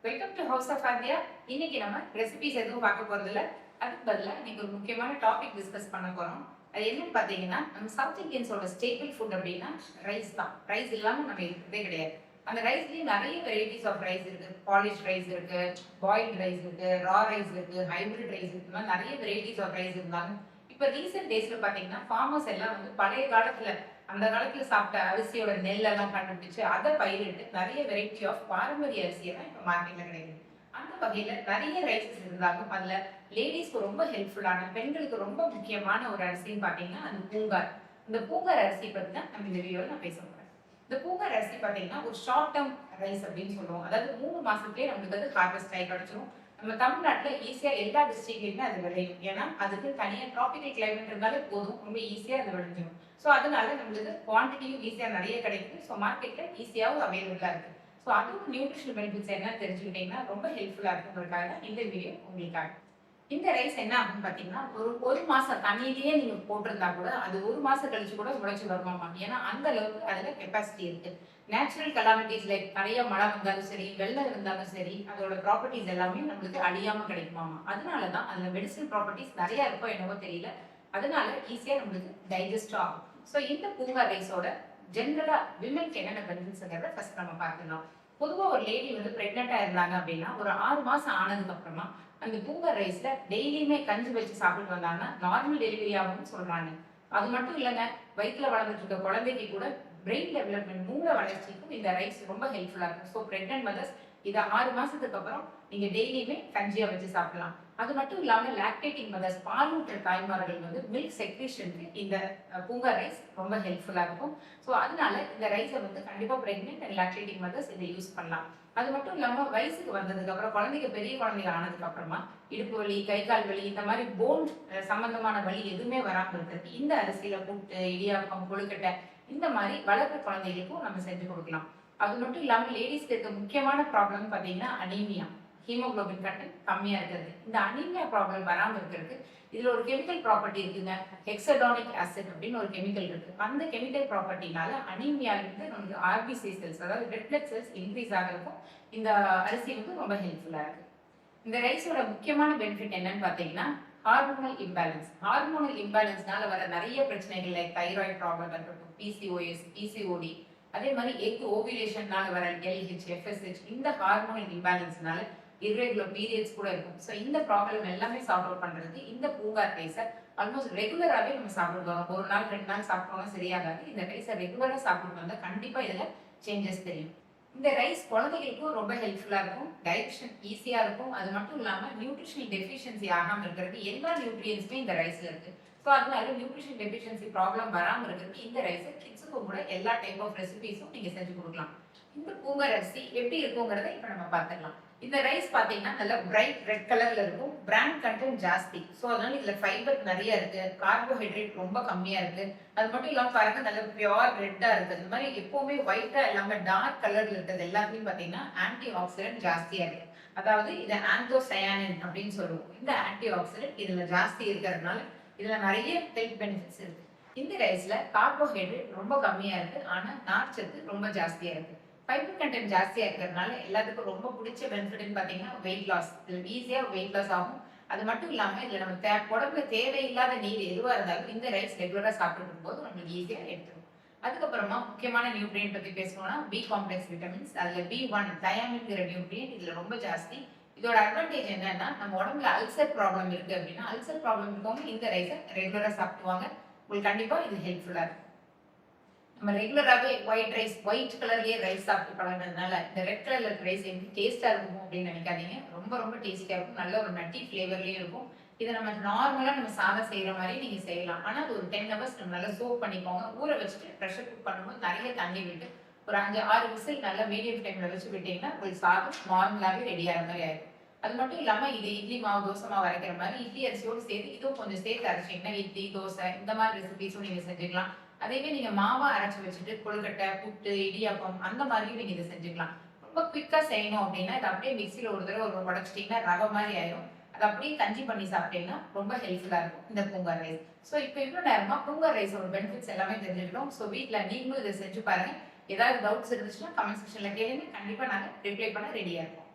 Welcome to house of Aanthiya. இன்னைக்கு நம்ம recipes எதுவும் பார்க்க போறது இல்ல. அதுக்கு பதிலாக இன்னைக்கு ஒரு முக்கியமான டாபிக் டிஸ்கஸ் பண்ண போறோம். அது என்னன்னு பார்த்தீங்கன்னா, நம்ம சவுத் இந்தியன்ஸோட ஸ்டேபிள் ஃபுட் அப்படின்னா ரைஸ் தான். ரைஸ் இல்லாம நம்ம இருக்கிறதே கிடையாது. அந்த ரைஸ்லயே நிறைய வெரைட்டிஸ் ஆஃப் ரைஸ் இருக்கு. பாலிஷ் ரைஸ் இருக்கு, பாயில்ட் ரைஸ் இருக்கு, ரா ரைஸ் இருக்கு, ஹைபிரிட் ரைஸ் இருக்கு, நிறைய வெரைட்டிஸ் ஆஃப் ரைஸ் இருந்தாலும் இப்ப ரீசெண்ட் டேஸ்ல பாத்தீங்கன்னா ஃபார்மர்ஸ் எல்லாம் வந்து பழைய காலத்துல அந்த காலத்துல சாப்பிட்ட அரிசியோட நெல்லெல்லாம் கண்டுபிடிச்சு அதை பயிரிட்டு நிறைய வெரைட்டி ஆஃப் பாரம்பரிய அரிசியை தான் இப்போ மார்க்கெட்ல கிடைக்குது. அந்த வகையில நிறைய ரைசஸ் இருந்தாலும் அதுல லேடிஸ்க்கு ரொம்ப ஹெல்ப்ஃபுல்லான, பெண்களுக்கு ரொம்ப முக்கியமான ஒரு அரிசின்னு பாத்தீங்கன்னா அது பூங்கார். இந்த பூங்கார் அரிசி பத்தி தான் நம்ம இந்த வீடியோல நான் பேச போறேன். இந்த பூங்கார் அரிசி பாத்தீங்கன்னா ஒரு ஷார்ட் டேர்ம் ரைஸ் அப்படின்னு சொல்லுவோம். அதாவது 3 மாசத்துலயே நம்மளுக்கு அது ஹார்வெஸ்ட் ஆகி கிடைச்சிடும். நம்ம தமிழ்நாட்டுல ஈஸியா எல்லா டிஸ்ட்ரிக்ட்லயுமே அது விளையும். ஏன்னா அதுக்கு தனியா டிராபிக்கல் கிளைமேட் இருந்தாலே போதும், ரொம்ப ஈஸியா அது விளைஞ்சிடும். ஸோ அதனால நம்மளுக்கு குவான்டிட்டியும் ஈஸியா நிறைய கிடைக்குது. ஸோ மார்க்கெட்ல ஈஸியாவும் அவைலபிளா இருக்கு. ஸோ அதுவும் நியூட்ரிஷனல் பெனிஃபிட்ஸ் என்னன்னு தெரிஞ்சுக்கிட்டீங்கன்னா ரொம்ப ஹெல்ப்ஃபுல்லா இருக்குங்கிறதுக்காக இந்த வீடியோ உங்களுக்காக. இந்த ரைஸ் என்ன அப்படின்னு பாத்தீங்கன்னா ஒரு மாசம் தண்ணியிலேயே நீங்க போட்டிருந்தா கூட அது ஒரு மாசம் கழிச்சு கூட முளைச்சு வருமாமா. ஏன்னா அந்த அளவுக்கு அதுல கெப்பாசிட்டி இருக்கு. நேச்சுரல் கலாமிட்டிஸ் லைக் நிறைய மழை வந்தாலும் சரி, வெள்ளம் இருந்தாலும் சரி, அதோட ப்ராப்பர்ட்டிஸ் எல்லாமே நம்மளுக்கு அழியாம கிடைக்குமாமா. அதனாலதான் அதுல மெடிசனல் ப்ராப்பர்ட்டிஸ் நிறைய இருக்கோ என்னவோ தெரியல. அதனால ஈஸியா நம்மளுக்கு டைஜஸ்ட் ஆகும். ஸோ இந்த பூங்கார் ரைஸோட ஜென்ரலா விமனுக்கு என்னென்ன பெனிஃபிட்ஸ்ங்கிறத ஃபர்ஸ்ட் நம்ம பார்க்கலாம். பொதுவாக ஒரு லேடி வந்து பிரெக்னெண்டா இருந்தாங்க அப்படின்னா ஒரு 6 மாசம் ஆனதுக்கு அப்புறமா அந்த பூங்கார் ரைஸ்ல டெய்லியுமே கஞ்சி வச்சு சாப்பிட்டு வந்தாங்கன்னா நார்மல் டெலிவரி ஆகும்னு சொல்றாங்க. அது மட்டும் இல்லைங்க, வயிற்றுல வளர்ந்துட்டு இருக்க குழந்தைக்கு கூட பிரெயின் டெவலப்மெண்ட், மூளை வளர்ச்சிக்கும் இந்த ரைஸ் ரொம்ப ஹெல்ப்ஃபுல்லா இருக்கும். ஸோ பிரெக்னென்ட் மதர்ஸ் இதை 6 மாசத்துக்கு அப்புறம் நீங்க டெய்லியுமே கஞ்சியா வச்சு சாப்பிடலாம். அது மட்டும் இல்லாம லாக்டேட்டிங் மதர்ஸ், பாலூட்டுற தாய்மார்கள் வந்து மில்க் செக்ரேஷனுக்கு இந்த பூங்கார் ரைஸ் ரொம்ப ஹெல்ப்ஃபுல்லா இருக்கும். ஸோ அதனால இந்த ரைஸை வந்து கண்டிப்பா பிரெக்னென்ட் அண்ட் லாக்டேட்டிங் மதர்ஸ் இதை யூஸ் பண்ணலாம். அது மட்டும் இல்லாம வயசுக்கு வந்ததுக்கு அப்புறம் குழந்தைங்க பெரிய குழந்தைங்க ஆனதுக்கு அப்புறமா இடுப்பு வலி, கை கால் வலி, இந்த மாதிரி போன் சம்பந்தமான வலி எதுவுமே வராம இருக்கிறது இந்த அரிசியில புட்டு, இடியாப்பம், கொழுக்கட்டை இந்த மாதிரி வளர்க்குற குழந்தைகளுக்கும் நம்ம செஞ்சு கொடுக்கலாம். அது மட்டும் இல்லாம லேடிஸ்க்கு இருக்க முக்கியமான ப்ராப்ளம் பாத்தீங்கன்னா அனீமியா, ஹீமோகுளோபின் கண்டென்ட் கம்மியா இருக்கிறது. இந்த அனீமியா ப்ராப்ளம் வராம இருக்கிறதுக்கு இதுல ஒரு கெமிக்கல் ப்ராப்பர்ட்டி இருக்குங்க, ஹெக்ஸடானிக் ஆசிட் அப்படின்னு ஒரு கெமிக்கல் இருக்கு. அந்த கெமிக்கல் ப்ராப்பர்ட்டினால அனீமியால இருந்து நமக்கு ஆர்பிசி செல்ஸ், அதாவது ரெட் பிளட் செல்ஸ் இன்க்ரீஸ் ஆகிறதுக்கும் இந்த அரிசி வந்து ரொம்ப ஹெல்ப்ஃபுல்லா இருக்கு. இந்த ரைஸோட முக்கியமான பெனிஃபிட் என்னன்னு பாத்தீங்கன்னா ஹார்மோனல் இம்பேலன்ஸ். ஹார்மோனல் இம்பேலன்ஸ்னால வர நிறைய பிரச்சனைகள் லைக் தைராய்டு ப்ராப்ளம் இருக்கட்டும், பிசிஓஎஸ், பிசிஓடி, அதே மாதிரி எக் ஓவிலேஷன்னால வர எல்ஹெச், எஃப்எஸ்ஹெச், இந்த ஹார்மோனல் இம்பேலன்ஸ்னால irregular periods கூட இருக்கும். ஸோ இந்த ப்ராப்ளம் எல்லாமே சால்வ் அவுட் பண்றதுக்கு இந்த பூங்கார் ரைஸை ஆல்மோஸ்ட் ரெகுலராகவே நம்ம சாப்பிட்டு வரோம். ஒரு நாள் 2 நாள் சாப்பிட்டோம்னா சரியாகாது. இந்த ரைஸை ரெகுலரா சாப்பிட்டு வந்தா கண்டிப்பா இதுல சேஞ்சஸ் தெரியும். இந்த ரைஸ் குழந்தைகளுக்கும் ரொம்ப ஹெல்ப்ஃபுல்லா இருக்கும், டைஜஷன் ஈஸியா இருக்கும். அது மட்டும் இல்லாம நியூட்ரிஷனல் டெஃபிஷியன்சி ஆகாம இருக்கிறதுக்கு எல்லா நியூட்ரியன்ஸுமே இந்த ரைஸ்ல இருக்கு. ஸோ அதனால நியூட்ரிஷன் டெஃபிஷியன்சி ப்ராப்ளம் வராம இருக்கிறதுக்கு இந்த ரைஸை கிட்ஸுக்கும் கூட எல்லா டைப் ஆஃப் ரெசிபிஸும் நீங்க செஞ்சு கொடுக்கலாம். இந்த பூங்கார் அரிசி எப்படி இருக்குங்கிறத இப்ப நம்ம பார்த்துக்கலாம். இந்த ரைஸ் பாத்தீங்கன்னா நல்ல பிரைட் ரெட் கலர்ல இருக்கும். பிராண்ட் கண்டென்ட் ஜாஸ்தி. ஸோ அதனால இதுல ஃபைபர் நிறைய இருக்கு, கார்போஹைட்ரேட் ரொம்ப கம்மியா இருக்கு. அது மட்டும் இல்லாம பாருங்க நல்ல பியூர் ரெட்டா இருக்கு. இந்த மாதிரி எப்பவுமே ஒயிட்டா இல்லாம டார்க் கலர்ல இருக்கிறது எல்லாத்தையும் பாத்தீங்கன்னா ஆன்டி ஆக்சிடென்ட் ஜாஸ்தியா இருக்கு. அதாவது இது ஆந்தோசயானின் அப்படின்னு சொல்லுவோம். இந்த ஆன்டி ஆக்சிடென்ட் இதுல ஜாஸ்தி இருக்கிறதுனால இதுல நிறைய ஹெல்த் பெனிஃபிட்ஸ் இருக்கு. இந்த ரைஸ்ல கார்போஹைட்ரேட் ரொம்ப கம்மியா இருக்கு, ஆனா நார்ச்சத்து ரொம்ப ஜாஸ்தியா இருக்கு. ஃபைபர் கண்டென்ட் ஜாஸ்தியா இருக்கிறதுனால எல்லாத்துக்கும் ரொம்ப பிடிச்ச பெனிஃபிட்னு பாத்தீங்கன்னா வெயிட் லாஸ். இதுல ஈஸியா வெயிட் லாஸ் ஆகும். அது மட்டும் இல்லாம இதுல நம்ம உடம்புல தேவையில்லாத நீர் எதுவா இருந்தாலும் இந்த ரைஸ் ரெகுலரா சாப்பிட்டு இருக்கும்போது நம்மளுக்கு ஈஸியா எடுத்துரும். அதுக்கப்புறமா முக்கியமான நியூட்ரியன்ட் பத்தி பேசணும்னா பி காம்ப்ளெக்ஸ் விட்டமின்ஸ். அதுல B1 தயாமின்ங்கிற நியூட்ரியன்ட் இதுல ரொம்ப ஜாஸ்தி. இதோட அட்வான்டேஜ் என்னன்னா நம்ம உடம்புல அல்சர் ப்ராப்ளம் இருக்கு அப்படின்னா அல்சர் ப்ராப்ளம் இருக்கவங்க இந்த ரைஸை ரெகுலரா சாப்பிடுவாங்க. உங்களுக்கு கண்டிப்பா இது ஹெல்ப்ஃபுல்லா இருக்கும். நம்ம ரெகுலராகவே ஒயிட் கலர்லயே ரைஸ் சாப்பிட்டு பழகினதுனால இந்த ரெட் கலர்ல ரைஸ் எப்படி டேஸ்டா இருக்கும் அப்படின்னு நினைக்காதீங்க. ரொம்ப ரொம்ப டேஸ்டியா இருக்கும். நல்ல ஒரு நட்டி ஃபிளேவர்லயும் இருக்கும். இதை நம்ம நார்மலா நம்ம சாதம் செய்யற மாதிரி நீங்க செய்யலாம். ஆனா அது ஒரு 10 hours நம்ம நல்லா சோக் பண்ணிக்கோங்க. ஊற வச்சுட்டு ப்ரெஷர் குக் பண்ணும்போது நிறைய தண்ணி விட்டு ஒரு 5-6 விசில் நல்லா மீடியம் டைம்ல வச்சு விட்டீங்கன்னா உங்களுக்கு சாதம் நார்மலாவே ரெடி ஆகிற மாதிரி ஆயிடும். அது மட்டும் இல்லாம இது இட்லி மாவு, தோசை மாவு அரைக்கிற மாதிரி இட்லி அரிசியோடு சேர்த்து இதுவும் கொஞ்சம் சேர்த்து அரைச்சிங்கன்னா இட்லி, தோசை இந்த மாதிரி ரெசிபிஸும் நீங்க செஞ்சுக்கலாம். அதேவே நீங்க மாவா அரைச்சு வச்சுட்டு கொழுக்கட்டை, புட்டு, இடியாப்பம் அந்த மாதிரியும் நீங்க இதை செஞ்சுக்கலாம். ரொம்ப குவிக்கா செய்யணும் அப்படின்னா இது அப்படியே மிக்சியில ஒரு தடவை உடச்சிட்டீங்கன்னா ரவை மாதிரி ஆயிடும். அது அப்படியே கஞ்சி பண்ணி சாப்பிட்டீங்கன்னா ரொம்ப ஹெல்ப்ஃபுல்லா இருக்கும் இந்த பூங்கார் ரைஸ். ஸோ இப்போ இவ்வளவு நேரமா பூங்கார் ரைஸோட பெனிஃபிட்ஸ் எல்லாமே தெரிஞ்சுக்கிட்டோம். ஸோ வீட்டுல நீங்களும் இதை செஞ்சு பாருங்க. ஏதாவது டவுட்ஸ் இருந்துச்சுன்னா கமெண்ட் செக்ஷன்ல கேளுங்க. கண்டிப்பா நாங்க ரிப்ளை பண்ண ரெடியா இருக்கோம்.